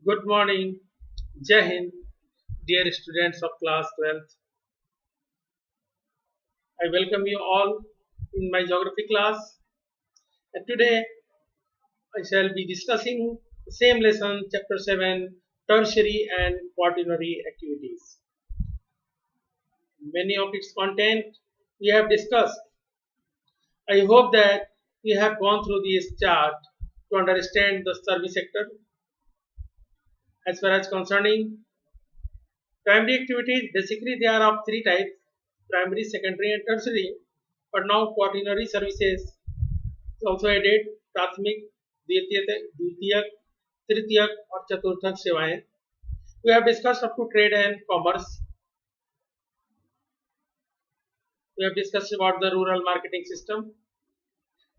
Good morning, Jai Hind, dear students of class 12th. I welcome you all in my geography class. And today I shall be discussing the same lesson, chapter 7, tertiary and quaternary activities. Many of its content we have discussed. I hope that you have gone through this chart to understand the service sector. As far as concerning primary activities, basically they are of three types: primary, secondary, and tertiary. But now quaternary services is also added: प्राथमिक, द्वितीयक, तृतीयक और चतुर्थक सेवाएं. We have discussed up to trade and commerce. We have discussed about the rural marketing system,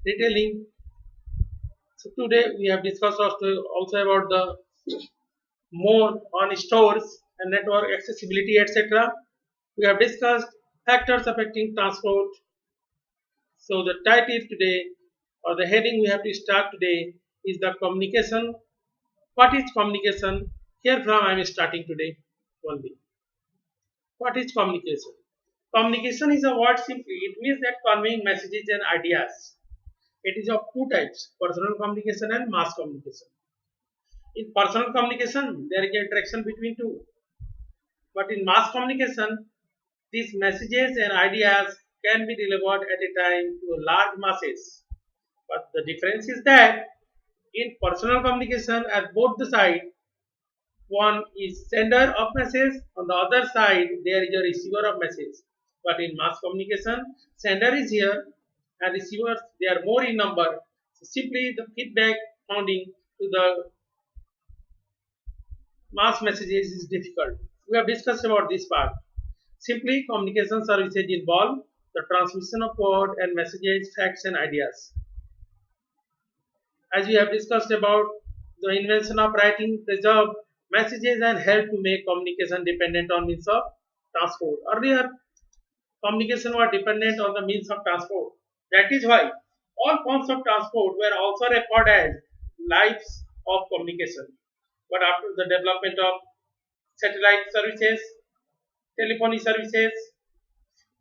retailing. So today we have discussed also about the more on stores and network accessibility, etc. We have discussed factors affecting transport. So the title today or the heading we have to start today is the communication. What is communication? Here from I am starting today only. What is communication? Communication is a word simply. It means that conveying messages and ideas. It is of two types: personal communication and mass communication. In personal communication, there is interaction between two. But in mass communication, these messages and ideas can be delivered at a time to large masses. But the difference is that in personal communication, at both the sides, one is sender of message, on the other side there is a receiver of message. But in mass communication, sender is here and receivers they are more in number. So simply the feedback founding to the mass messages is difficult. We have discussed about this part. Simply communication services involve the transmission of word and messages, facts and ideas. As we have discussed about the invention of writing preserve messages and help to make communication dependent on means of transport. Earlier, communication was dependent on the means of transport. That is why all forms of transport were also recorded as lives of communication. But after the development of satellite services, telephony services,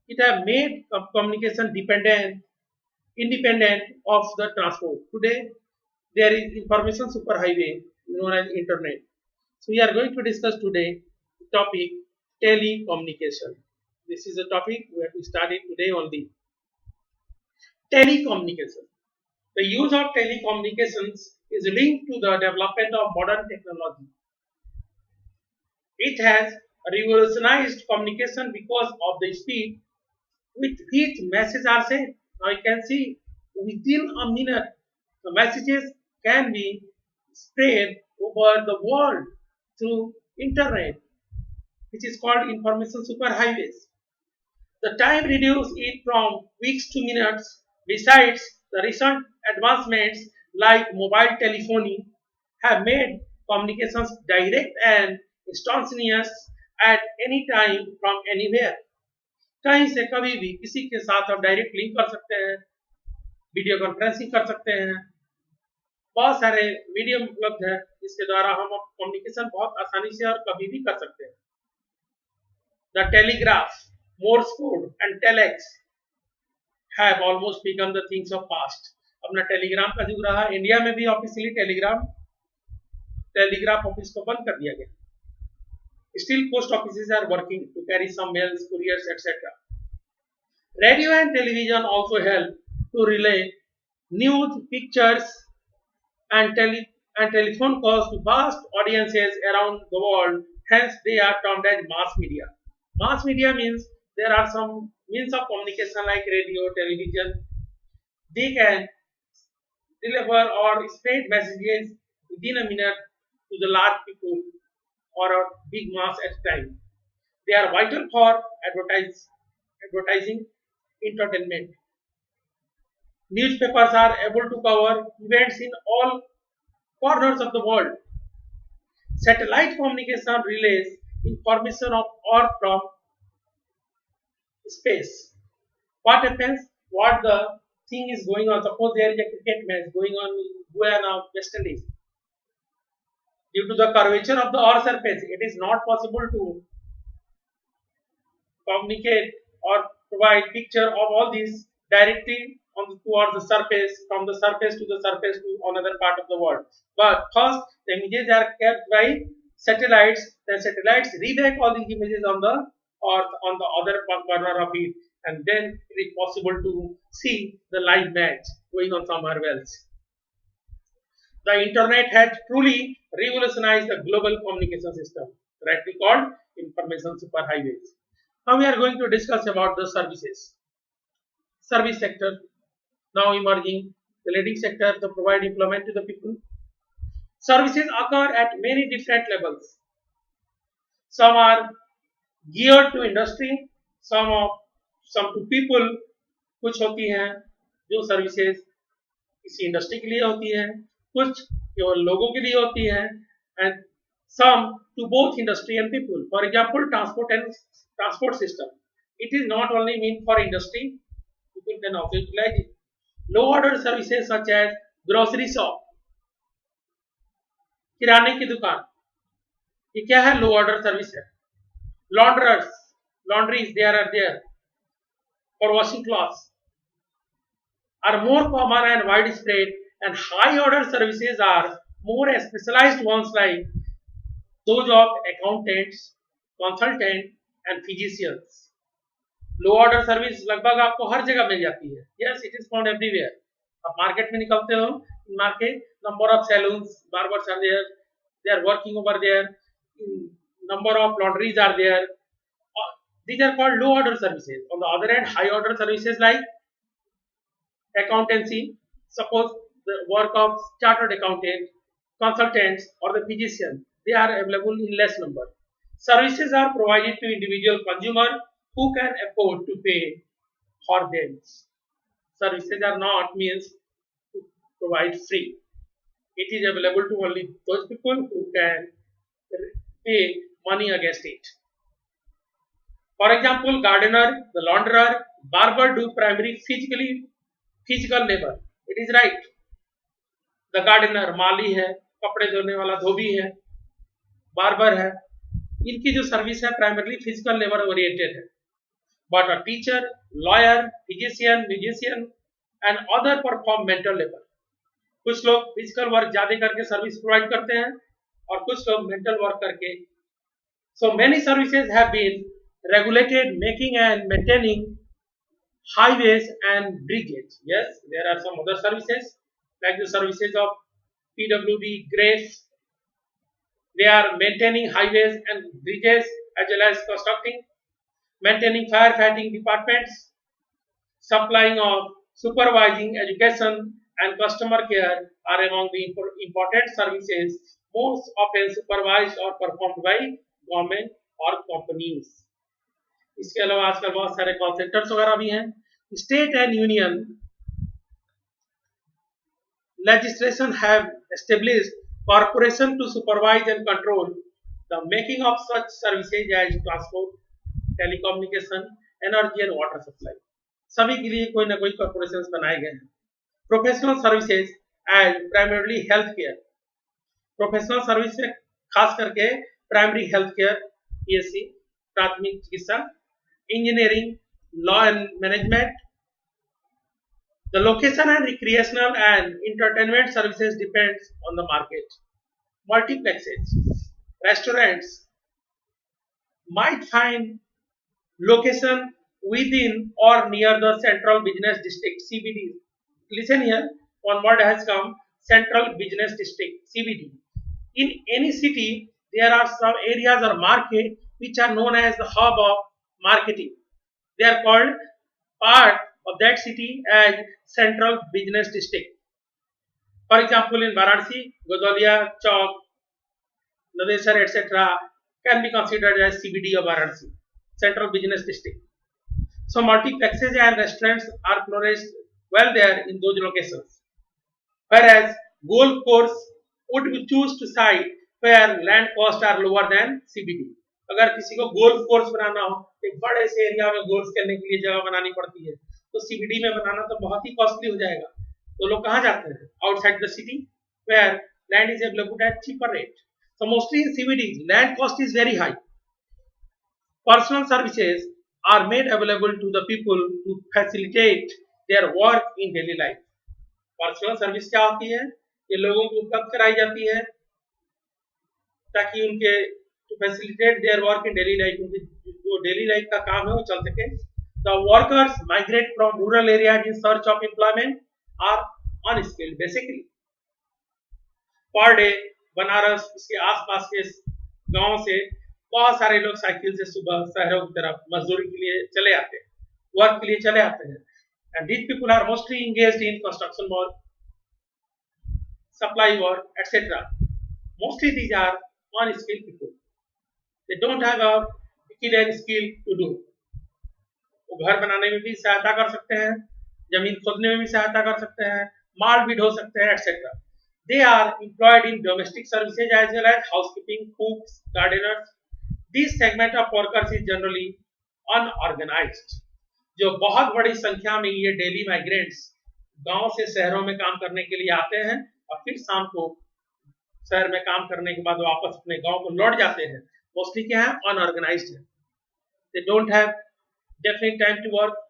it have made communication independent of the transport. Today, there is information superhighway known as internet. So we are going to discuss today the topic telecommunication. This is a topic we have to study today only. Telecommunication. The use of telecommunications is linked to the development of modern technology. It has revolutionized communication because of the speed with which messages are sent. Now you can see within a minute the messages can be spread over the world through internet, which is called information superhighways. The time reduced it from weeks to minutes. Besides, the recent advancements like mobile telephony have made communications direct and instantaneous at any time from anywhere. कहीं से कभी भी किसी के साथ आप direct link कर सकते हैं, वीडियो कॉन्फ्रेंसिंग कर सकते हैं, बहुत सारे मीडियम उपलब्ध है जिसके द्वारा हम कम्युनिकेशन बहुत आसानी से और कभी भी कर सकते हैं. The telegraph, Morse code and telex have almost become the things of past. अपना टेलीग्राम का युग रहा. इंडिया में भी ऑफिशियली टेलीग्राफ ऑफिस को बंद कर दिया गया. Still, post offices are working to carry some mails, couriers, etc. Radio and television also help to relay news, pictures, and telephone calls to vast audiences around the world. Hence, they are termed as mass media. Mass media means there are some means of communication like radio, television. They can deliver or spread messages within a minute to the large people or a big mass at a time. They are vital for advertising, entertainment. Newspapers are able to cover events in all corners of the world. Satellite communication relays information of Earth from space. What happens? What the thing is going on? Suppose there is a cricket match going on in Guyana, West Indies. Due to the curvature of the earth surface, it is not possible to communicate or provide picture of all these directly towards the surface, from the surface to the surface to another part of the world. But first, the images are kept by satellites. The satellites redirect all these images on the earth on the other corner of it, and then it is possible to see the live match going on somewhere else. The internet has truly revolutionized the global communication system, rightly called information superhighways. Now we are going to discuss about the services. Service sector now emerging, the leading sector to provide employment to the people. Services occur at many different levels. Some are geared to industry, some to people. कुछ होती हैं जो services किसी industry के लिए होती हैं, कुछ केवल लोगों के लिए होती हैं, and some to both industry and people. For example, transport system. It is not only meant for industry, people can also utilize it. Low order services such as grocery shop, किराने की दुकान, ये क्या है? लो ऑर्डर सर्विस है. Laundries there are there for washing clothes are more common and widespread, and high order services are more specialized ones like those of accountants, consultant and physicians. Low order service लगभग आपको हर जगह मिल जाती है. Yes, it is found everywhere. आप market में निकलते हो, market number of salons, barbers are there, they are working over there, number of laundries are there. These are called low order services. On the other hand, high order services like accountancy, suppose the work of chartered accountant, consultants or the physician, they are available in less number. Services are provided to individual consumer who can afford to pay for them. Services are not means to provide free. It is available to only those people who can pay money against it. For example, gardener, the launderer, barber do primary physical labor. It is right. The gardener माली है, कपड़े धोने वाला धोबी है, barber है, इनकी जो service है primarily physical labour oriented है. But a teacher, lawyer, physician, musician and other perform mental labor. कुछ लोग फिजिकल वर्क ज्यादा करके सर्विस प्रोवाइड करते हैं और कुछ लोग मेंटल वर्क करके. So many services have been regulated, making and maintaining highways and bridges. Yes, there are some other services like the services of PWD, GRACE. They are maintaining highways and bridges as well as constructing, maintaining firefighting departments, supplying of supervising education and customer care are among the important services most often supervised or performed by government or companies. इसके अलावा आजकल बहुत सारे call centres वगैरह भी हैं. State and union legislation have established corporation to supervise and control the making of such services as transport, telecommunication, energy and water supply. सभी के लिए कोई ना कोई कॉर्पोरेशंस बनाए गए हैं. Professional services as primarily health care. Professional service में खास करके प्राइमरी हेल्थ केयर, पीएससी प्राथमिक चिकित्सा, engineering, law and management. The location and recreational and entertainment services depends on the market. Multiplexes, restaurants might find location within or near the central business district (CBD). Listen here, one word has come: central business district (CBD). In any city, there are some areas or market which are known as the hub of marketing. They are called part of that city as central business district. For example, in Varanasi, Godoliya, Chowk, Nadesar, etc. can be considered as CBD of Varanasi, central business district. So multiplexes and restaurants are flourished well there in those locations. Whereas golf course would be choose to site where land costs are lower than CBD. अगर किसी को golf course बनाना हो, एक बड़े से area में golf खेलने के लिए जगह बनानी पड़ती है, तो सीबीडी में बनाना तो बहुत ही कॉस्टली हो जाएगा. तो लोग कहाँ जाते हैं? Outside the city where land is available at cheaper rate. So mostly in CBDs, land cost is very high. Personal services are made available to the people to facilitate their work in daily life. Personal service क्या होती है? ये लोगों को उपलब्ध कराई जाती है ताकि उनके to facilitate their work in daily life, उनकी जो डेली लाइफ का काम है वो चल सके. The workers migrate from rural areas in search of employment are unskilled basically. पर डे बनारस उसके आसपास के गांव से बहुत सारे लोग साइकिल से सुबह शहरों की तरफ मजदूरी के लिए चले आते हैं, वर्क के लिए चले आते हैं. And these people are mostly engaged in construction work, supply work, etc. Mostly these are unskilled people. They don't have a peculiar skill to do. वो घर बनाने में भी सहायता कर सकते हैं, जमीन खोदने में भी सहायता कर सकते हैं, माल भी ढो सकते हैं, etc. They are employed in domestic services as well as housekeeping, cooks, gardeners. This segment of workers is generally unorganized. जो बहुत बड़ी संख्या में ये डेली माइग्रेंट्स गांव से शहरों में काम करने के लिए आते हैं और फिर शाम को शहर में काम करने के बाद वापस अपने गांव को लौट जाते हैं. मोस्टली क्या है? अनऑर्गेनाइज्ड है. They don't have definite time to work,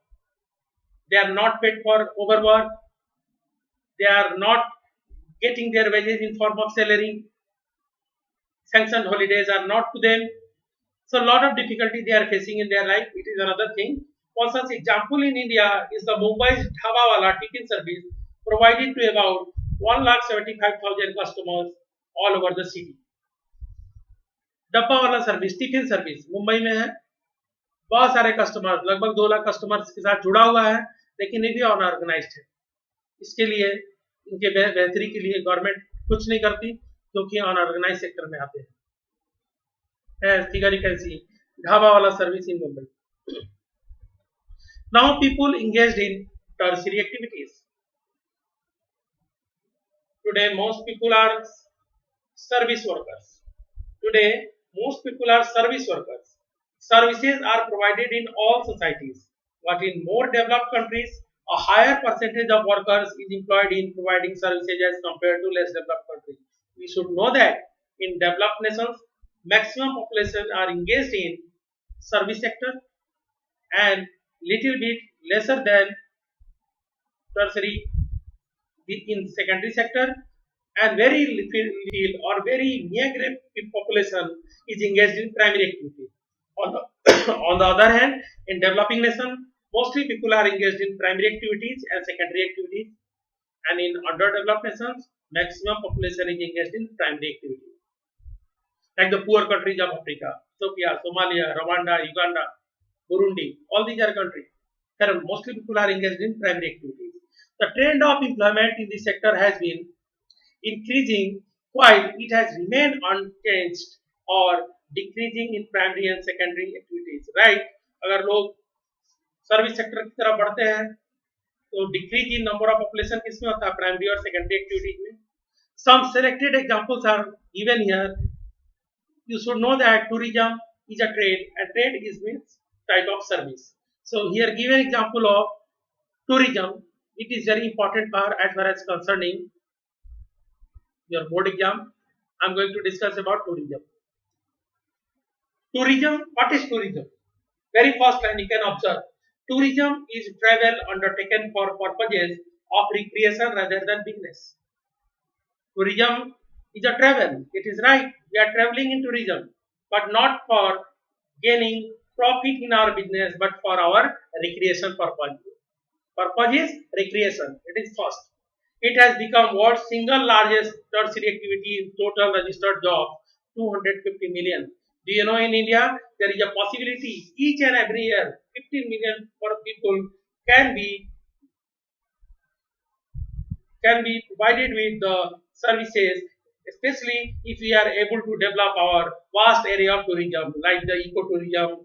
they are not paid for overwork, they are not getting their wages in form of salary, sanctioned holidays are not to them. So a lot of difficulty they are facing in their life. It is another thing. For such example in India is the Mumbai's Dhabawala tiffin service provided to about 1,75,000 customers all over the city. डब्बा वाला service, tiffin service Mumbai में है. बहुत सारे customer, लगभग 2 lakh customers के साथ जुड़ा हुआ है, लेकिन ये भी अनऑर्गेनाइज्ड है. इसके लिए इनके बेहतरी के लिए गवर्नमेंट कुछ नहीं करती क्योंकि अनऑर्गेनाइज सेक्टर में आते हैं. Figure you can see dhaba वाला service in Mumbai. Now people engaged in tertiary activities. Today most people are service workers. Today most people are service workers. Services are provided in all societies, but in more developed countries, a higher percentage of workers is employed in providing services as compared to less developed countries. We should know that in developed nations, maximum population are engaged in service sector and little bit lesser than tertiary in secondary sector, and very little or very meager population is engaged in primary activity. On the other hand, in developing nation, mostly people are engaged in primary activities and secondary activities, and in underdeveloped nations, maximum population is engaged in primary activities. Like the poor countries of Africa, Ethiopia, Somalia, Rwanda, Uganda, Burundi, all these are countries where mostly people are engaged in primary activities. The trend of employment in this sector has been increasing while it has remained unchanged or decreasing in primary and secondary activities. Right? अगर लोग service sector की तरफ बढ़ते हैं तो decrease in number of population किसमें होता है? प्राइमरी और सेकेंडरी एक्टिविटीज में. Some selected examples are given here. You should know that tourism is a trade, and trade is means type of service. So here given example of tourism, it is very important for as far as concerning your board exam. I am going to discuss about tourism. Tourism, what is tourism? Very first line you can observe. Tourism is travel undertaken for purposes of recreation rather than business. Tourism is a travel. It is right. We are traveling in tourism, but not for gaining profit in our business, but for our recreation purpose. Purpose is recreation. It is first. It has become world's single largest tertiary activity in total registered jobs, 250 million. Do you know in India there is a possibility each and every year 15 million people can be provided with the services, especially if we are able to develop our vast area of tourism like the ecotourism,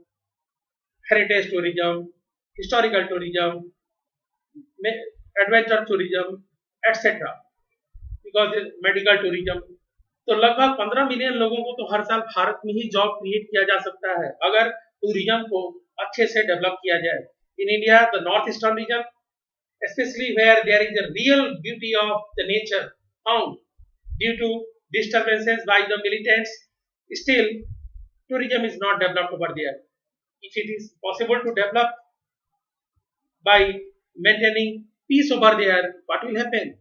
heritage tourism, historical tourism, adventure tourism, etc. because medical tourism. तो लगभग 15 million लोगों को तो हर साल भारत में ही job create किया जा सकता है अगर टूरिज्म को अच्छे से डेवलप किया जाए. In India the north eastern region, especially where there is a real beauty of the nature found due to disturbances by the militants. Still, tourism is not developed over there. If it is possible to develop by maintaining peace over there, what will happen?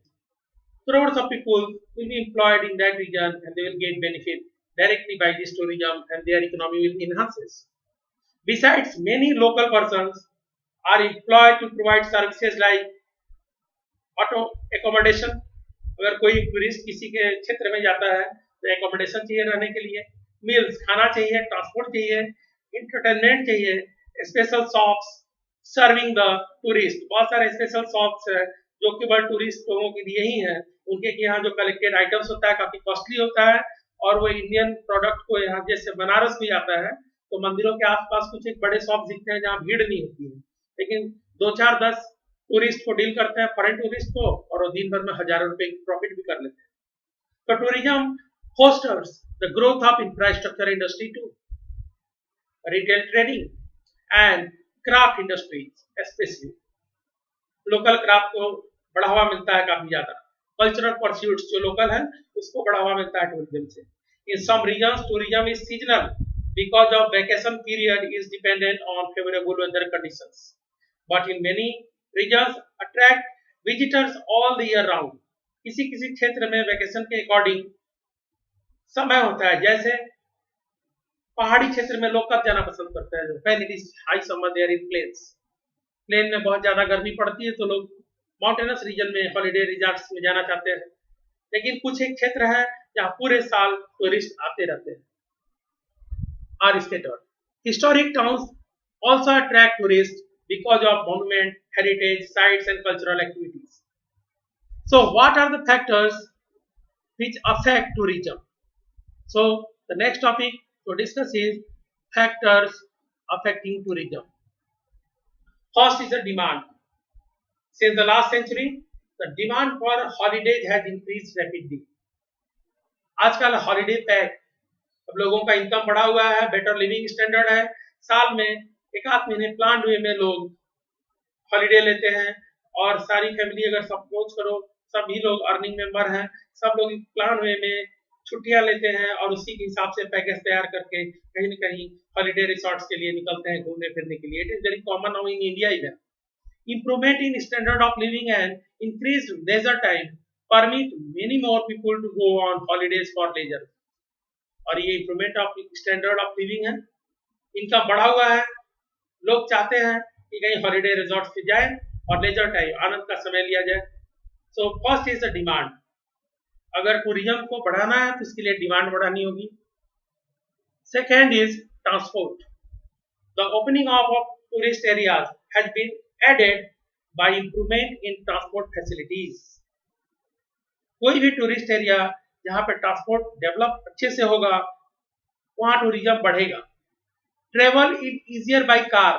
Crores of people will be employed in that region and they will get benefit directly by this tourism and their economy will enhance. Besides, many local persons are employed to provide services like auto accommodation. अगर कोई tourist किसी के क्षेत्र में जाता है तो accommodation चाहिए रहने के लिए, मील्स खाना चाहिए, ट्रांसपोर्ट चाहिए, इंटरटेनमेंट चाहिए, special shops serving the tourist. बहुत सारे स्पेशल शॉप्स है जो केवल टूरिस्ट लोगों के लिए ही है. उनके यहाँ जो कलेक्टेड आइटम्स होता है काफी कॉस्टली होता है और वो इंडियन प्रोडक्ट को यहाँ जैसे बनारस भी आता है तो मंदिरों के आसपास कुछ एक बड़े शॉप दिखते हैं जहाँ भीड़ नहीं होती है, लेकिन 2 4 10 टूरिस्ट को डील करते हैं, फॉरेन टूरिस्ट को, और वो दिन भर में हजारों रुपए की प्रॉफिट भी कर लेते हैं. तो tourism fosters the growth of infrastructure industry too, retail trading and craft industries especially. Local craft को बढ़ावा मिलता है काफी ज्यादा. कल्चरल परस्यूट्स जो लोकल है उसको बढ़ावा मिलता है टूरिज्म से. In some regions tourism is seasonal because of vacation period is dependent on favorable weather conditions, but in many regions attract visitors all the year round. किसी किसी क्षेत्र में वैकेशन के अकॉर्डिंग समय होता है, जैसे पहाड़ी क्षेत्र में लोग कब जाना पसंद करते हैं, when it is high summer there in plains. Plain में बहुत ज्यादा गर्मी पड़ती है तो लोग माउंटेनस रीजन में हॉलिडे रिजॉर्ट्स में जाना चाहते हैं. लेकिन कुछ एक क्षेत्र है जहाँ पूरे साल टूरिस्ट आते रहते हैं. Are scattered. Historic towns also attract tourists because of monument, heritage, sites and cultural activities. So what are the factors which affect tourism? So the next topic to discuss is factors affecting tourism. First is the demand. Since the last century, the demand for holidays has increased rapidly. आजकल holiday pack, अब लोगों का income बढ़ा हुआ है, better living standard है, साल में एक आध महीने प्लान वे में लोग हॉलिडे लेते हैं और सारी फैमिली अगर सपोज करो सभी लोग अर्निंग मेंबर हैं, सब लोग प्लान वे में छुट्टियां लेते हैं और उसी के हिसाब से पैकेज तैयार करके कहीं न कहीं हॉलिडे रिसोर्ट्स के लिए निकलते हैं घूमने फिरने के लिए. It is very common now in India even. Improvement in standard of living and increased leisure time permit many more people to go on holidays for leisure. और ये improvement of standard of living है, इनका बढ़ा हुआ है, लोग चाहते हैं कि कहीं हॉलिडे रिजॉर्ट्स पे जाए और लेजर टाइम आनंद का समय लिया जाए. So first is the demand. अगर टूरिज्म को बढ़ाना है तो इसके लिए डिमांड बढ़ानी होगी. Second is transport. The opening of tourist areas has been added by improvement in transport facilities. कोई भी टूरिस्ट एरिया जहाँ पे ट्रांसपोर्ट डेवलप अच्छे से होगा वहाँ टूरिज्म बढ़ेगा. Travel is easier by car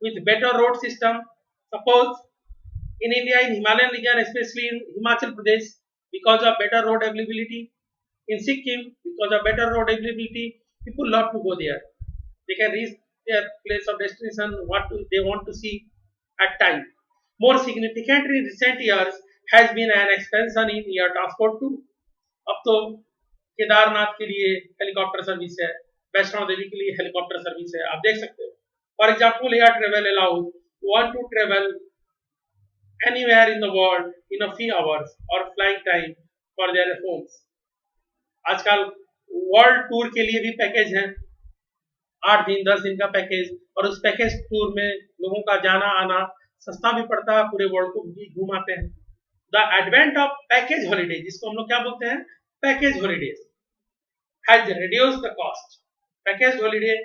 with better road system. Suppose in India, in Himalayan region, especially in Himachal Pradesh, because of better road availability, in Sikkim, because of better road availability, people love to go there. They can reach their place of destination, they want to see at time. More significantly, in recent years has been an expansion in air transport too. अब तो केदारनाथ के लिए helicopter service है, वैष्णो देवी के लिए helicopter service है, आप देख सकते हो. For example, air travel allows one to travel anywhere in the world in a few hours और flying time for their homes. आजकल वर्ल्ड टूर के लिए भी पैकेज है, 8 दिन 10 दिन का पैकेज, और उस पैकेज टूर में लोगों का जाना आना सस्ता भी पड़ता है, पूरे वर्ल्ड को भी घुमाते हैं. The advent of package holiday, जिसको हम लोग क्या बोलते हैं, package holidays, has reduced the cost. Package holiday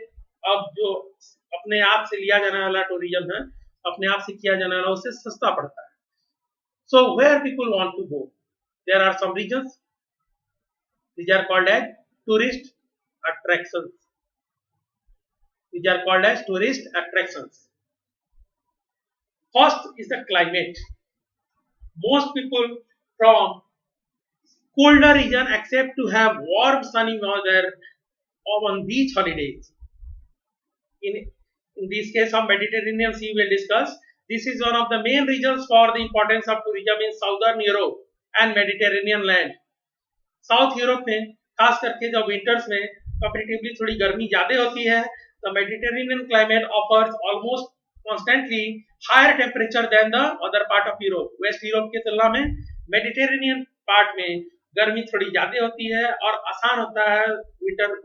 अब जो अपने आप से लिया जाने वाला टूरिज्म है, अपने आप से किया जाने वाला, उससे सस्ता पड़ता है. So where people want to go, there are some reasons, these are called as tourist attractions. These are called as tourist attractions. First is the climate. Most people from colder region accept to have warm sunny weather on beach holidays. In this case of Mediterranean Sea we will discuss. This is one of the main reasons for the importance of tourism in southern Europe and Mediterranean land. South Europe में खास करके जब winters में comparatively थोड़ी गर्मी ज्यादा होती है, the Mediterranean climate offers almost constantly higher temperature than the other part of Europe. West Europe की तुलना में मेडिटेरेनियन पार्ट में गर्मी थोड़ी ज्यादा होती है और आसान होता है, विंटर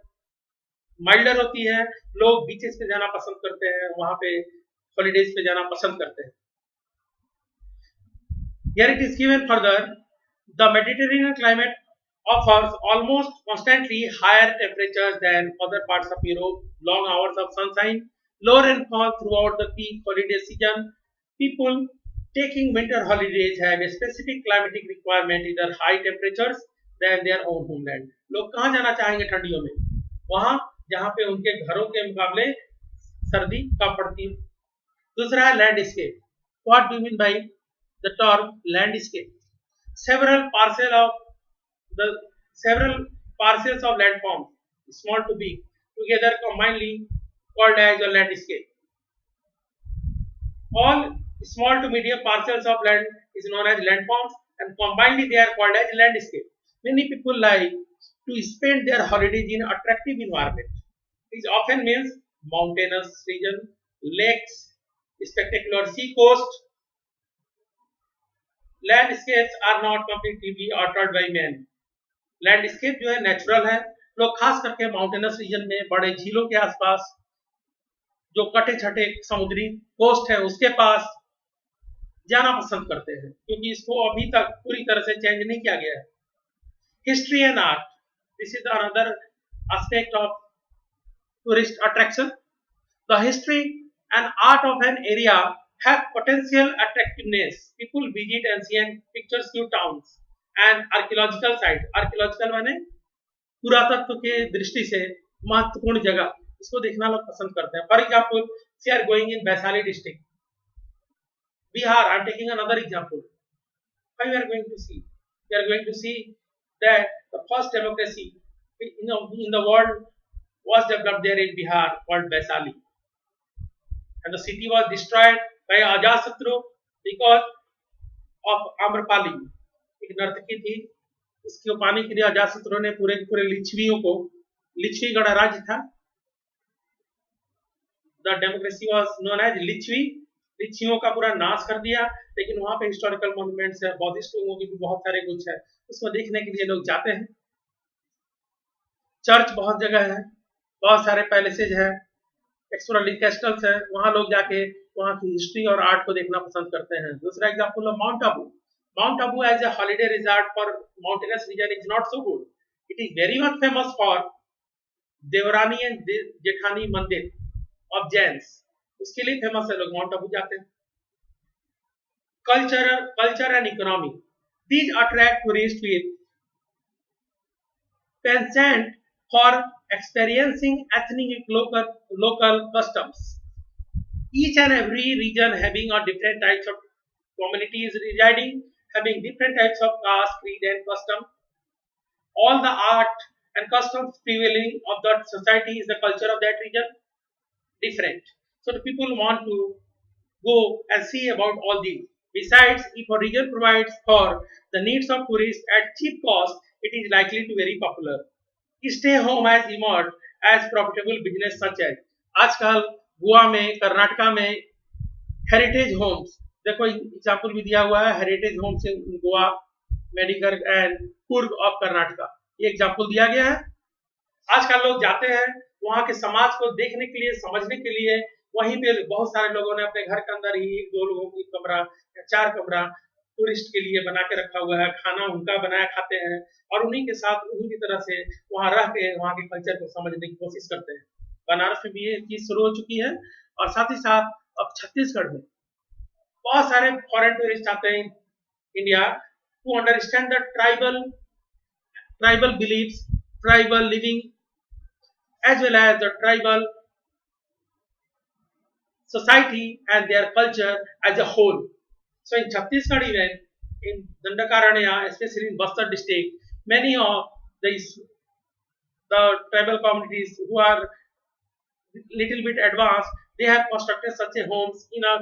माइल्डर होती है। लोग बीचेस पे जाना पसंद करते हैं, वहां पे हॉलीडेज पे जाना पसंद करते हैं। Here it is given further, the Mediterranean climate offers almost constantly higher temperatures than other parts of Europe, long hours of sunshine, low rainfall throughout the peak holiday season. People taking winter holidays have a specific climatic requirement, either high temperatures than their own homeland. लोग कहाँ जाना चाहेंगे ठंडियों में? वहां जहां पे उनके घरों के मुकाबले सर्दी कम पड़ती है। दूसरा है landscape. What do mean by the term landscape? Several parcel of the several parcels of landforms, small to big, together combinedly called as a landscape. All small to medium parcels of land is known as landforms, and combinedly they are called as landscape. Many people like to spend their holidays in attractive environment. This often means mountainous region, lakes, spectacular sea coast. Landscapes are not completely altered by man. Landscape जो है natural है। लोग खास करके mountainous region में, बड़े झीलों के आसपास, जो कटे छटे समुद्री कोस्ट है उसके पास जाना पसंद करते हैं, क्योंकि इसको अभी तक पूरी तरह से चेंज नहीं किया गया है। History and art, this is another aspect of tourist attraction. The history and art of an area have potential attractiveness. People visit ancient picturesque towns and archaeological sites. Archaeological माने पुरातत्व के दृष्टि से महत्वपूर्ण जगह, इसको देखना लोग पसंद करते हैं। For example, see are going in Vaishali district, Bihar. I am taking another example. Why we are going to see? We are going to see that the first democracy in the world was developed there in Bihar, called Vaishali, and the city was destroyed by Ajasatru because of Amrapali. एक नर्तकी थी, उसको पाने के लिए अजातशत्रु ने पूरे पूरे लिच्छवियों को, लिच्छवी गणराज्य था, the democracy was known as Licchavi, लिच्छवियों का पूरा नाश कर दिया। लेकिन वहां पे हिस्टोरिकल मॉन्यूमेंट्स है, बौद्धिस्ट लोगों की भी बहुत सारे कुछ है, उसको देखने के लिए लोग जाते हैं। चर्च बहुत जगह है, बहुत सारे पैलेसेज है, एक्सप्लोरिंग कैस्टल्स है, वहां लोग जाके वहां की हिस्ट्री और आर्ट को देखना पसंद करते हैं। दूसरा एग्जांपल है Mount Abu. Mount Abu as a holiday resort for mountainous region is not so good. It is very much famous for Devrani and Jethani mandir of Jains, उसके लिए फेमस है, लोग माउंट आबू जाते हैं। Culture and economy, these attract tourist with pleasant for experiencing ethnic local customs. Each and every region having a different types of communities residing, having different types of caste, creed and custom. All the art and customs prevailing of that society is the culture of that region different. So the people want to go and see about all these. Besides, if a region provides for the needs of tourists at cheap cost, it is likely to be very popular. Stay home has emerged as profitable business such as, आजकल गोवा में, कर्नाटका में heritage Holmes, देखो example भी दिया हुआ है, heritage homes in Goa, medical and Coorg of Karnataka, ये example दिया गया है। आजकल लोग जाते हैं वहां के समाज को देखने के लिए, समझने के लिए। वहीं पे बहुत सारे लोगों ने अपने घर के अंदर ही 2 लोगों की कमरा या 4 कमरा टूरिस्ट के लिए बना के रखा हुआ है, खाना उनका बनाया खाते हैं और उन्हीं के साथ उन्हीं की तरह से वहां रह के वहां के कल्चर को समझने की कोशिश करते हैं। बनारस में भी ये चीज शुरू हो चुकी है और साथ ही साथ अब छत्तीसगढ़ में बहुत सारे फॉरेन टूरिस्ट आते हैं India to understand the tribal believes, tribal living as well as the tribal society and their culture as a whole. So in Chhattisgarh even, in Dandakaranya, especially in Bastar district, many of the tribal communities who are little bit advanced, they have constructed such a homes in a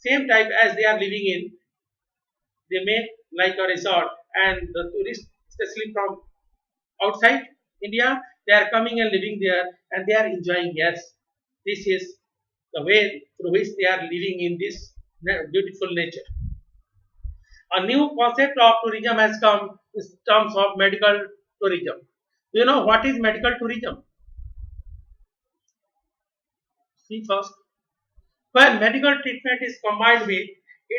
same type as they are living in. They make like a resort, and the tourists, especially from outside India, they are coming and living there and they are enjoying. Yes, this is the way through which they are living in this beautiful nature. A new concept of tourism has come in terms of medical tourism. Do you know what is medical tourism? See first, when medical treatment is combined with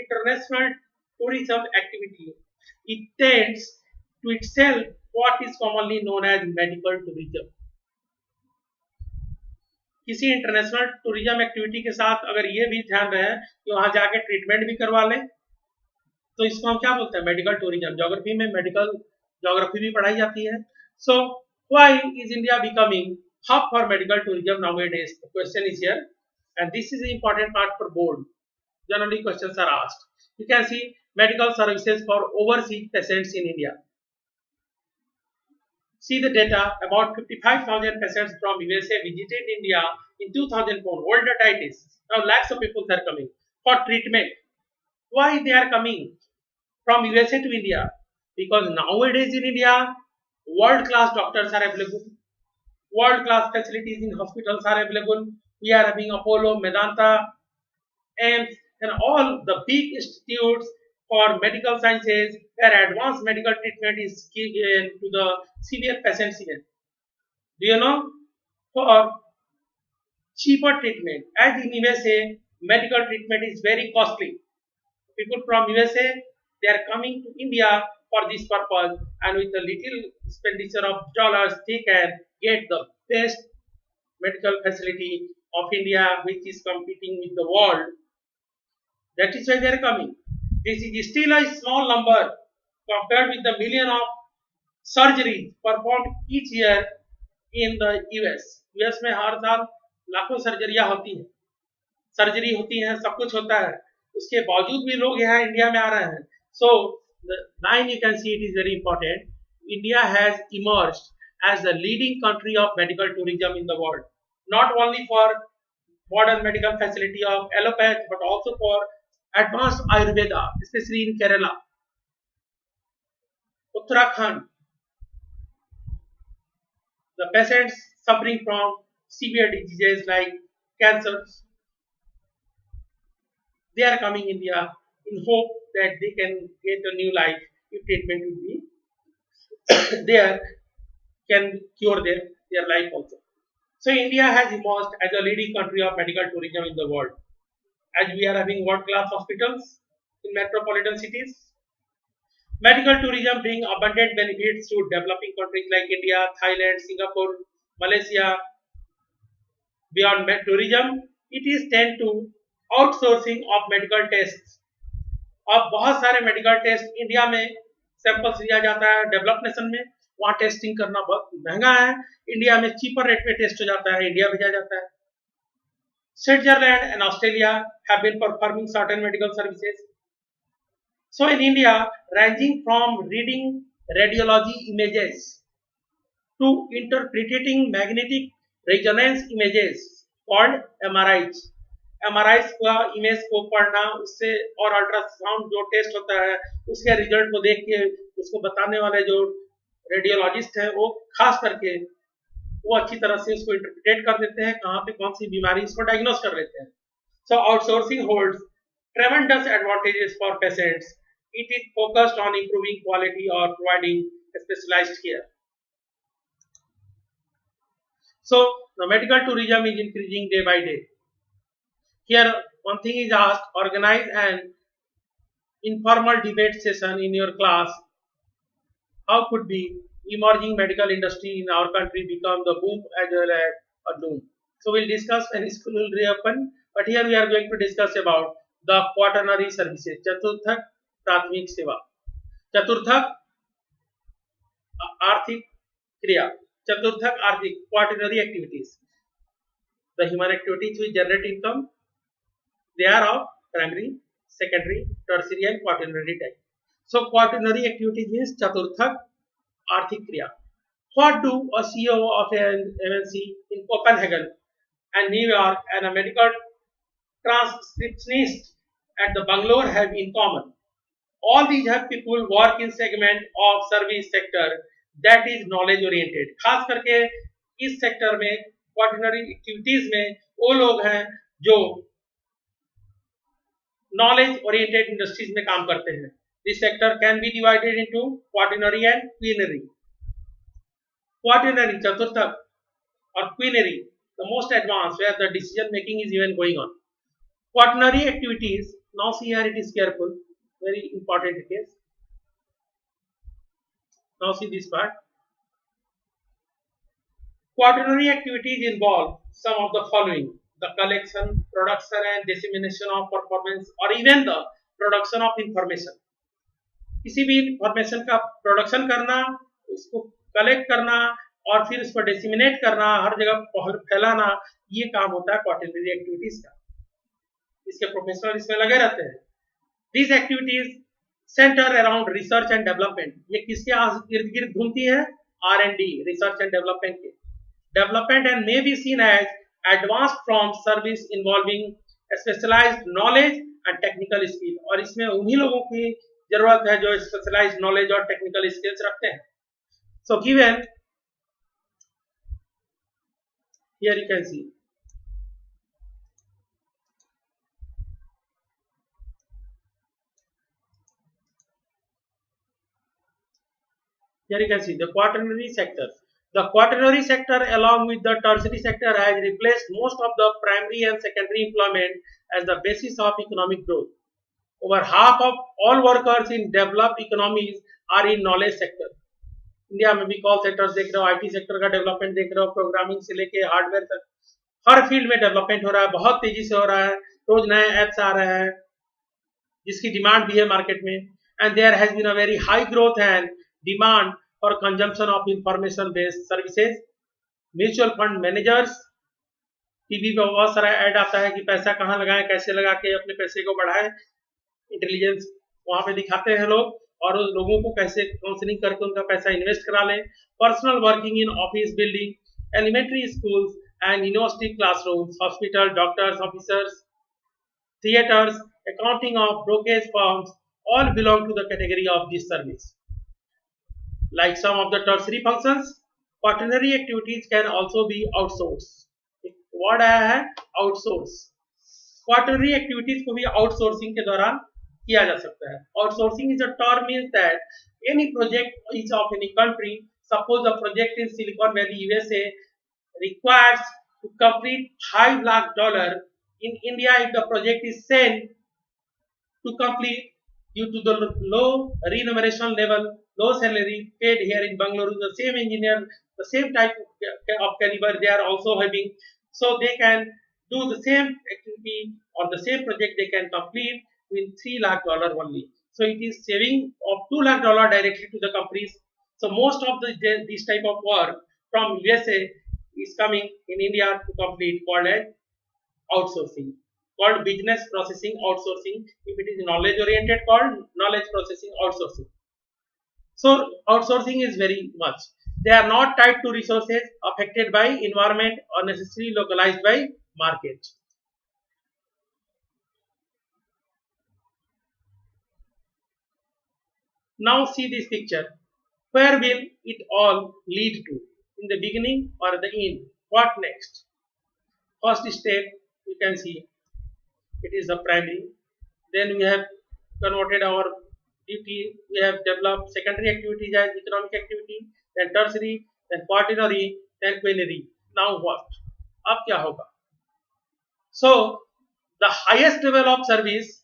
international tourism activity, it tends to itself what is commonly known as medical tourism. किसी international tourism activity के साथ अगर ये भी ध्यान रहे कि वहां जाके ट्रीटमेंट भी करवा लें तो इसको हम क्या बोलते हैं मेडिकल टूरिज्म ज्योग्राफी में मेडिकल ज्योग्राफी भी पढ़ाई जाती है so why is India becoming hub for medical tourism nowadays the question is here and this is the important part for board generally questions are asked you can see medical services for overseas patients in India. See the data about 55,000 patients from USA visited India in 2004. Old data it is. Now lakhs of people are coming for treatment. Why they are coming from USA to India? Because nowadays in India, world class doctors are available. World class facilities in hospitals are available. We are having Apollo, Medanta, AIMS, and all the big institutes for medical sciences where advanced medical treatment is given to the severe patients even. Do you know? For cheaper treatment, as in USA, medical treatment is very costly. People from USA, they are coming to India for this purpose and with a little expenditure of dollars, they can get the best medical facility of India which is competing with the world. That is why they are coming. This is still a small number compared with the million of surgeries performed each year in the US. US में हर साल लाखों सर्जरियां होती हैं, surgery होती हैं, सब कुछ होता है. उसके बावजूद भी लोग यहाँ इंडिया में आ रहे हैं. So the line you can see it is very important. India has emerged as the leading country of medical tourism in the world, not only for modern medical facility of allopath but also for advanced Ayurveda, especially in Kerala, Uttarakhand. The patients suffering from severe diseases like cancer, they are coming India in hope that they can get a new life if treatment will be there, can cure their life also. So India has emerged as a leading country of medical tourism in the world. As we are having world-class hospitals in metropolitan cities, medical tourism bring abundant benefits to developing countries like India, Thailand, Singapore, Malaysia. Beyond tourism, it is tend to outsourcing of medical tests. अब बहुत सारे medical test India में samples लिया जाता है develop nation में, वहाँ testing करना बहुत महंगा है. इंडिया में चीपर रेट पे टेस्ट हो जाता है, इंडिया भेजा जाता है. Switzerland and Australia have been performing certain medical services. So in India, ranging from reading radiology images to interpreting magnetic resonance images called MRIs. MRIs का इमेज को पढ़ना उससे और अल्ट्रासाउंड जो टेस्ट होता है उसके रिजल्ट को देख के उसको बताने वाले जो रेडियोलॉजिस्ट हैं वो खास करके वो अच्छी तरह से उसको इंटरप्रेट कर देते हैं, कहाँ पे कौन सी बीमारी इसको डायग्नोस कर लेते हैं. So outsourcing holds tremendous advantages for patients. It is focused on improving quality or providing specialized care. So the medical tourism is increasing day by day. Here one thing is asked, organize an informal debate session in your class. How could be emerging medical industry in our country become the boom as well as a doom? So we'll discuss when school will reopen, but here we are going to discuss about the quaternary services. चतुर्थक प्राथमिक सेवा. चतुर्थक आर्थिक क्रिया. चतुर्थक आर्थिक quaternary activities. The human activities which generate income, they are of primary, secondary, tertiary and quaternary type. So quaternary activities means chaturthak arthik kriya. What do a CEO of an MNC in Copenhagen and New York and a medical transcriptionist at the Bangalore have in common? All these have people work in segment of service sector. That is knowledge oriented. खास करके इस sector में quaternary activities में वो लोग हैं जो knowledge oriented industries में काम करते हैं। This sector can be divided into quaternary and quinary. Quaternary चतुर्थक or quinary, the most advanced where the decision making is even going on. Quaternary activities, now see here it is careful, very important case. Now see this part. Quaternary activities involve some of the following: the collection, production and dissemination of performance or even the production of information. किसी भी information का production करना, उसको collect करना और फिर उसको disseminate करना, हर जगह फैलाना, ये काम होता है क्वार्टरनरी एक्टिविटीज का। इसके प्रोफेशनल इसमें लगे रहते हैं। These activities center around research and development. ये किसके इर्द गिर्द घूमती है? R&D, research and development के। Development and may be seen as advanced from service involving specialized knowledge and technical skill. और इसमें उन्हीं लोगों की जरूरत है जो specialized knowledge और technical skills रखते हैं। So given here you can see the quaternary sector. The quaternary sector along with the tertiary sector has replaced most of the primary and secondary employment as the basis of economic growth. Over half of all workers in developed economies are in knowledge sector. India में भी call sectors देख रहे हो, IT sector का development देख रहे हो, programming से लेके हार्डवेयर तक हर फील्ड में डेवलपमेंट हो रहा है, बहुत तेजी से हो रहा है, रोज नए एप्स आ रहे हैं जिसकी डिमांड भी है मार्केट में। And there has been a very high growth and demand for consumption of information based services. Mutual fund managers, TV पे बहुत सारा ऐड आता है कि पैसा कहाँ लगाएं, कैसे लगा के अपने पैसे को बढ़ाएं, इंटेलिजेंस वहां पे दिखाते हैं लोग, और उस लोगों को कैसे काउंसलिंग करके उनका पैसा इन्वेस्ट करा लें। Personal working in office building, elementary schools and university classrooms, hospital, doctors, officers, theaters, accounting of brokerage firms, all belong to the category of this service. Like some of the tertiary functions, quaternary activities can also be outsourced. एक word आया है outsource. Quaternary activities को भी outsourcing के दौरान किया जा सकता है। Outsourcing is a term means that any project is of any country. Suppose a project in Silicon Valley, USA, requires to complete $5 lakh. In India, if the project is sent to complete due to the low remuneration level, low salary paid here in Bangalore, the same engineer, the same type of caliber they are also having, so they can do the same activity or the same project they can complete with $3 lakh only. So it is saving of $2 lakh directly to the companies. So most of this type of work from USA is coming in India to complete, called as outsourcing, called business processing outsourcing. If it is knowledge oriented, called knowledge processing outsourcing. So outsourcing is very much, they are not tied to resources affected by environment or necessarily localized by market. Now see this picture. Where will it all lead to? In the beginning or the end? What next? First step, you can see it is the primary. Then we have converted our duty. We have developed secondary activities as economic activity, then tertiary, then quaternary, then quinary. Now what? अब क्या होगा? So the highest level of service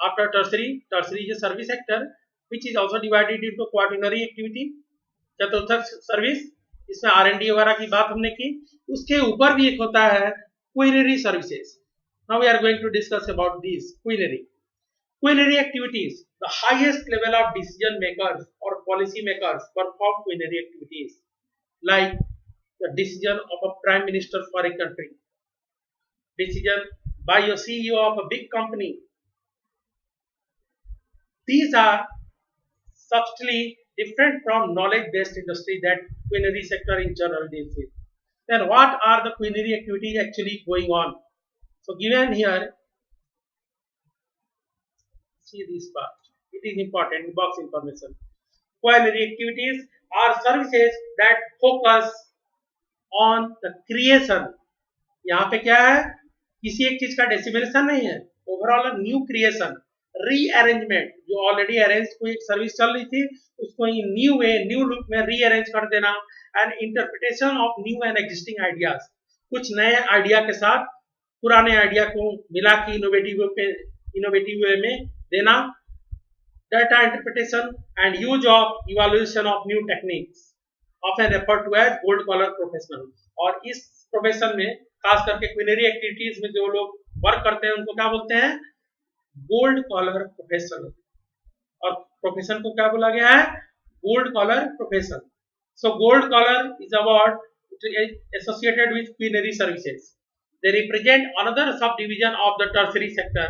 after tertiary is a service sector which is also divided into quaternary activity, चतुर्थक service, इसमें R&D वगैरह की बात हमने की। उसके ऊपर भी एक होता है quinary services. Now we are going to discuss about these quinary activities. The highest level of decision makers or policy makers perform quinary activities, like the decision of a prime minister for a country, decision by a CEO of a big company. These are subtly different from knowledge-based industry that quinary sector in general deals with. Then what are the quinary activities actually going on? So given here, see this part. It is important, box information. Culinary activities are services that focus on the creation. यहाँ पे क्या है, किसी एक चीज का डेसिमिनेशन नहीं है, ओवरऑल न्यू क्रिएशन, रीअरेंजमेंट, जो ऑलरेडी अरेंज कोई एक सर्विस चल रही थी उसको न्यू वे न्यू लुक में रीअरेंज कर देना, and interpretation of new and existing ideas, कुछ नए आइडिया के साथ पुराने आइडिया को मिला के इनोवेटिव वे में देना, data interpretation and use of evaluation of new techniques often referred to as gold collar professional। और इस प्रोफेशन में खास करके क्विनरी एक्टिविटीज में जो लोग वर्क करते हैं उनको क्या बोलते हैं, गोल्ड कॉलर प्रोफेशनल। और प्रोफेशन को क्या बोला गया है, gold collar profession. So gold collar is a word associated with culinary services. They represent another subdivision of the tertiary sector,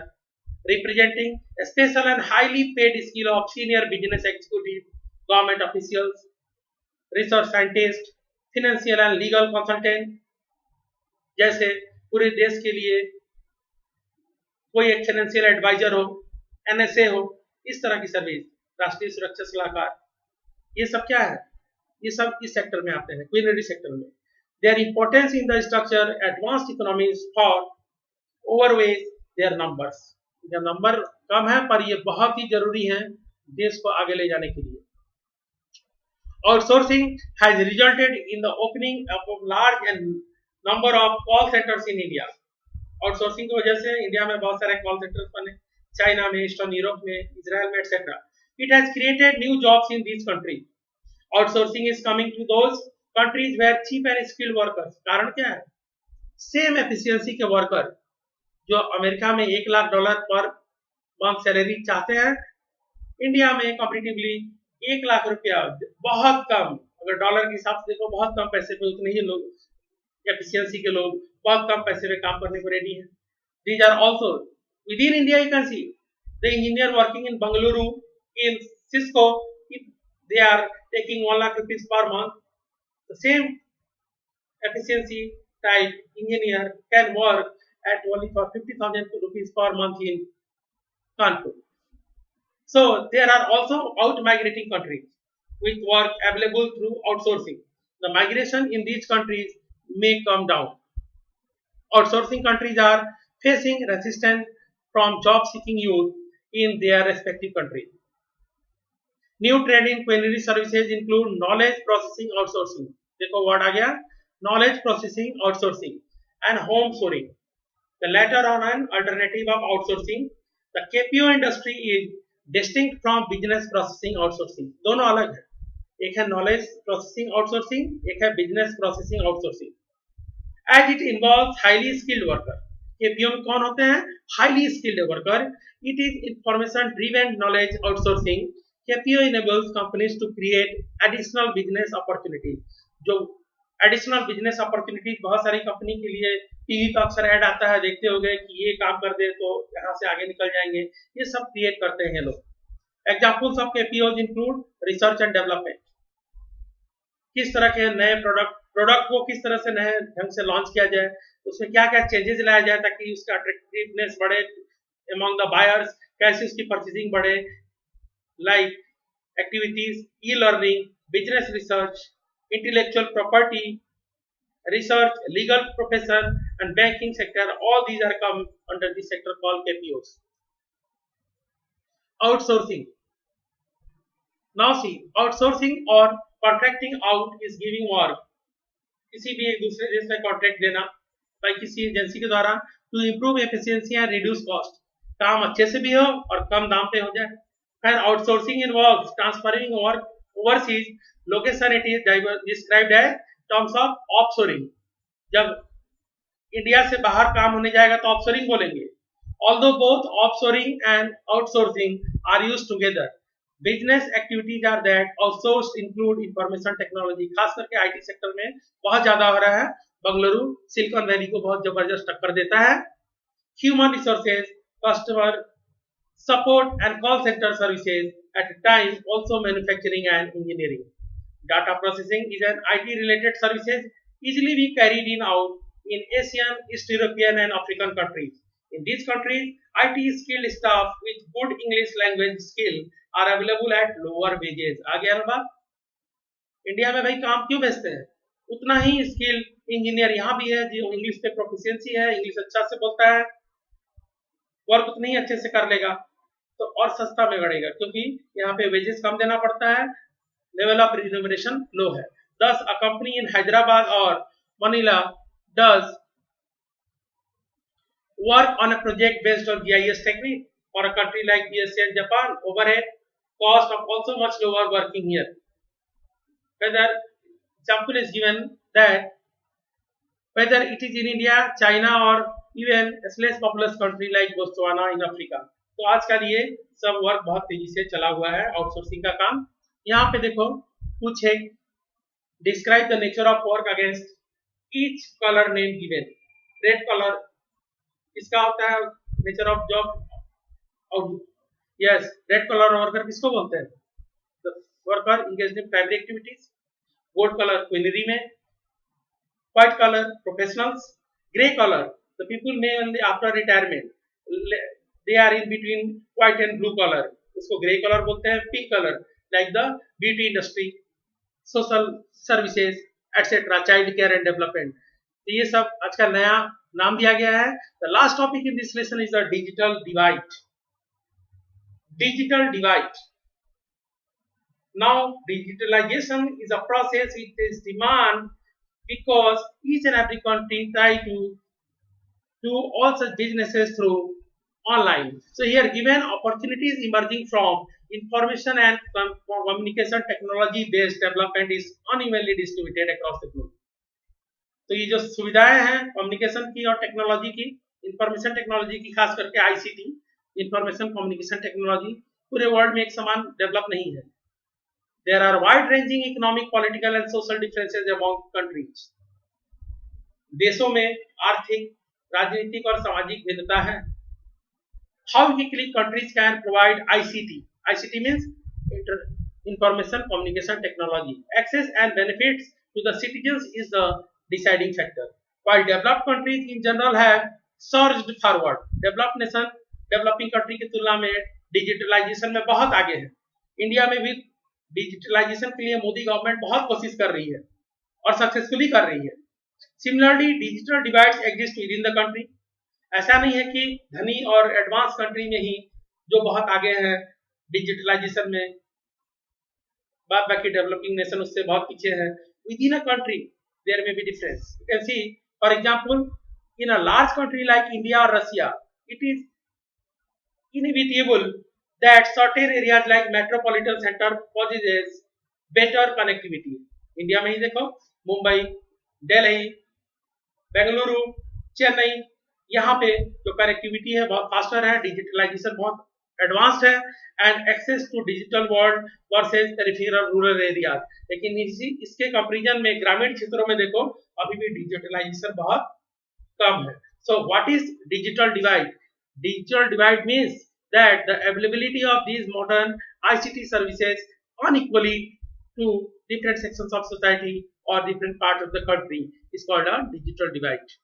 representing a special and highly paid skill of senior business executive, government officials, research scientists, financial and legal consultant। जैसे पूरे देश के लिए कोई एक financial adviser हो, NSA हो, इस तरह की सर्विस, राष्ट्रीय सुरक्षा सलाहकार, ये सब क्या है, ये सब इस सेक्टर में आते हैं, क्विनरी सेक्टर में। Their importance in the structure advanced economies for overweighs their numbers. जब नंबर कम है पर ये बहुत ही जरूरी है देश को आगे ले जाने के लिए। Outsourcing has resulted in the opening of large and number of call centres in India. Outsourcing की वजह से इंडिया में बहुत सारे कॉल सेंटर्स बने, चाइना में, ईस्टर्न यूरोप में, इजराइल में etcetera. It has created new jobs in this country. Outsourcing is coming to those countries where cheap and skilled workers. कारण क्या है, सेम एफिशिएंसी के वर्कर जो अमेरिका में $1,00,000 पर मंथ सैलरी चाहते हैं, इंडिया में कॉम्पिटिटिवली ₹1,00,000 बहुत कम, अगर डॉलर के हिसाब से देखो बहुत कम पैसे पे उतने ही लोग एफिशिएंसी के लोग बहुत कम पैसे में काम करने को रेडी हैं। These are also within India, you can see the engineer working in Bangalore in Cisco, if they are taking ₹1,00,000 per month, the same efficiency type engineer can work at only for ₹50,000 per month in Kanpur. So there are also out migrating countries with work available through outsourcing. The migration in these countries may come down. Outsourcing countries are facing resistance from job seeking youth in their respective countries. New trend in culinary services include knowledge processing outsourcing। देखो word आ गया, knowledge processing outsourcing and home shoring। The latter are an alternative of outsourcing. The KPO industry is distinct from business processing outsourcing। दोनों अलग है, एक है knowledge processing outsourcing, एक है business processing outsourcing। As it involves highly skilled worker। KPO में कौन होते हैं, highly skilled worker। It is information driven knowledge outsourcing। KPO enables companies to create additional business opportunities। जो एडिशनल बिजनेस अपॉर्चुनिटीज बहुत सारी company के लिए TV का अक्सर ऐड आता है, देखते होंगे कि ये काम कर दे तो यहाँ से आगे निकल जाएंगे, ये सब क्रिएट करते हैं लोग। Examples of KPOs include research and development, किस तरह के नए प्रोडक्ट को किस तरह से नए ढंग से लॉन्च किया जाए, उसमें क्या क्या चेंजेस लाया जाए ताकि उसका अट्रैक्टिवनेस बढ़े अमंग द बायर्स, कैसे उसकी परचेजिंग बढ़े, like activities, e learning, business research, intellectual property research, legal profession and banking sector, all these are come under this sector called KPOs। Outsourcing, now see, outsourcing or contracting out is giving work, किसी भी एक दूसरे देश में contract देना भाई किसी agency के द्वारा to improve efficiency and reduce cost, काम अच्छे से भी हो और कम दाम पे हो जाए। फिर outsourcing involves transferring work overseas location, it is described as terms of offshoring. जब इंडिया से बाहर काम होने जाएगा तो ऑफशोरिंग बोलेंगे। Although both offshoring and outsourcing are used together, business activities are that outsourced include information technology, खास करके आईटी सेक्टर में बहुत ज्यादा हो रहा है। बंगलुरु सिलिकॉन वैली को बहुत जबरदस्त टक्कर देता है। Human resources, customer support and call centre services, at times also manufacturing and engineering. Data processing is an IT related services easily be carried in out in Asian, East European and African countries. In these countries, IT skilled staff with good English language skill are available at lower wages. आ गया ना बात? India में भाई काम क्यों बेचते हैं? उतना ही स्किल इंजीनियर यहाँ भी है जो इंग्लिश पे प्रोफिशिएंसी है, इंग्लिश अच्छा से बोलता है, वर्क उतनी ही अच्छे से कर लेगा, तो और सस्ता में गड़ेगा क्योंकि यहाँ पे वेजेस कम देना पड़ता है, लेवल ऑफ रिम्यूनरेशन लो है. Thus, a company in Hyderabad or Manila does work on a project based on GIS technique. For a country like USA and Japan, overhead cost of also much lower working here. Whether example is given that whether it is in India, China or even a less populous country like Botswana in Africa. तो आजकल ये सब work बहुत तेजी से चला हुआ है, आउटसोर्सिंग का काम. यहाँ पे देखो कुछ है, describe the nature of work against each color name given. Red color इसका होता है नेचर ऑफ जॉब, और यस रेड कलर वर्कर किसको बोलते हैं? The worker engaged in primary activities. Gold colour quinary में, white colour professionals, grey colour the people may only after retirement, they are in between white and blue colour, उसको grey colour बोलते हैं. Pink colour like the beauty industry, social services etcetera, child care and development. तो ये सब आज का नया नाम दिया गया है. The last topic in this lesson is the digital divide. Digital divide. Now digitalization is a process which is demand because each and every country try to do all such businesses through online. So here given opportunities emerging from information and communication technology based development is unevenly distributed across the globe. तो ये जो सुविधाएं हैं communication की और technology की, information technology की, खास करके आईसीटी, इंफॉर्मेशन कम्युनिकेशन टेक्नोलॉजी, पूरे वर्ल्ड में एक समान डेवलप नहीं है. There are wide ranging economic, political and social differences among countries. देशों में आर्थिक, राजनीतिक और सामाजिक भिन्नता है. How quickly countries can provide ICT. ICT means information communication technology. Access and benefits to the citizens is the deciding factor. While developed countries in general have surged forward, developed nation developing country की तुलना में digitalisation में बहुत आगे है. India में भी digitalisation के लिए मोदी गवर्नमेंट बहुत कोशिश कर रही है और सक्सेसफुली कर रही है. Similarly digital divides exist with in the country. ऐसा नहीं है कि धनी और एडवांस कंट्री में ही जो बहुत आगे हैं डिजिटलाइजेशन में, बाद बाकी डेवलपिंग नेशन उससे बहुत पीछे है. With in a country there may be difference. You can see, for example, in a large country like India or Russia, it is inevitable that certain areas like metropolitan center possesses better connectivity. India में ही देखो, मुंबई, दिल्ली, बेंगलुरु, चेन्नई, यहाँ पे जो connectivity है बहुत faster है, digitalisation बहुत advanced है, and access to digital world versus peripheral rural areas. लेकिन इसके कंपैरिजन में ग्रामीण क्षेत्रों में देखो अभी भी डिजिटलाइजेशन बहुत कम है. So what is digital divide? Digital divide means that the availability of these modern ICT services unequally to different sections of society or different parts of the country is called a digital divide.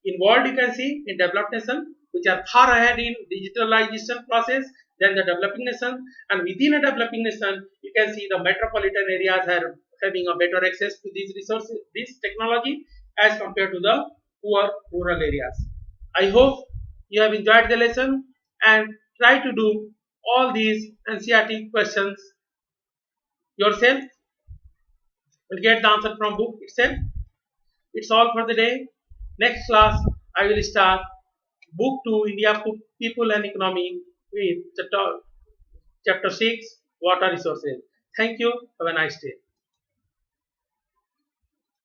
In world, you can see in developed nation which are far ahead in digitalization process than the developing nation, and within a developing nation you can see the metropolitan areas are having a better access to these resources, this technology, as compared to the poor rural areas. I hope you have enjoyed the lesson and try to do all these NCERT questions yourself and get the answer from book itself. It's all for the day. Next class I will start book 2 India People and Economy with chapter 6 Water Resources. Thank you. Have a nice day.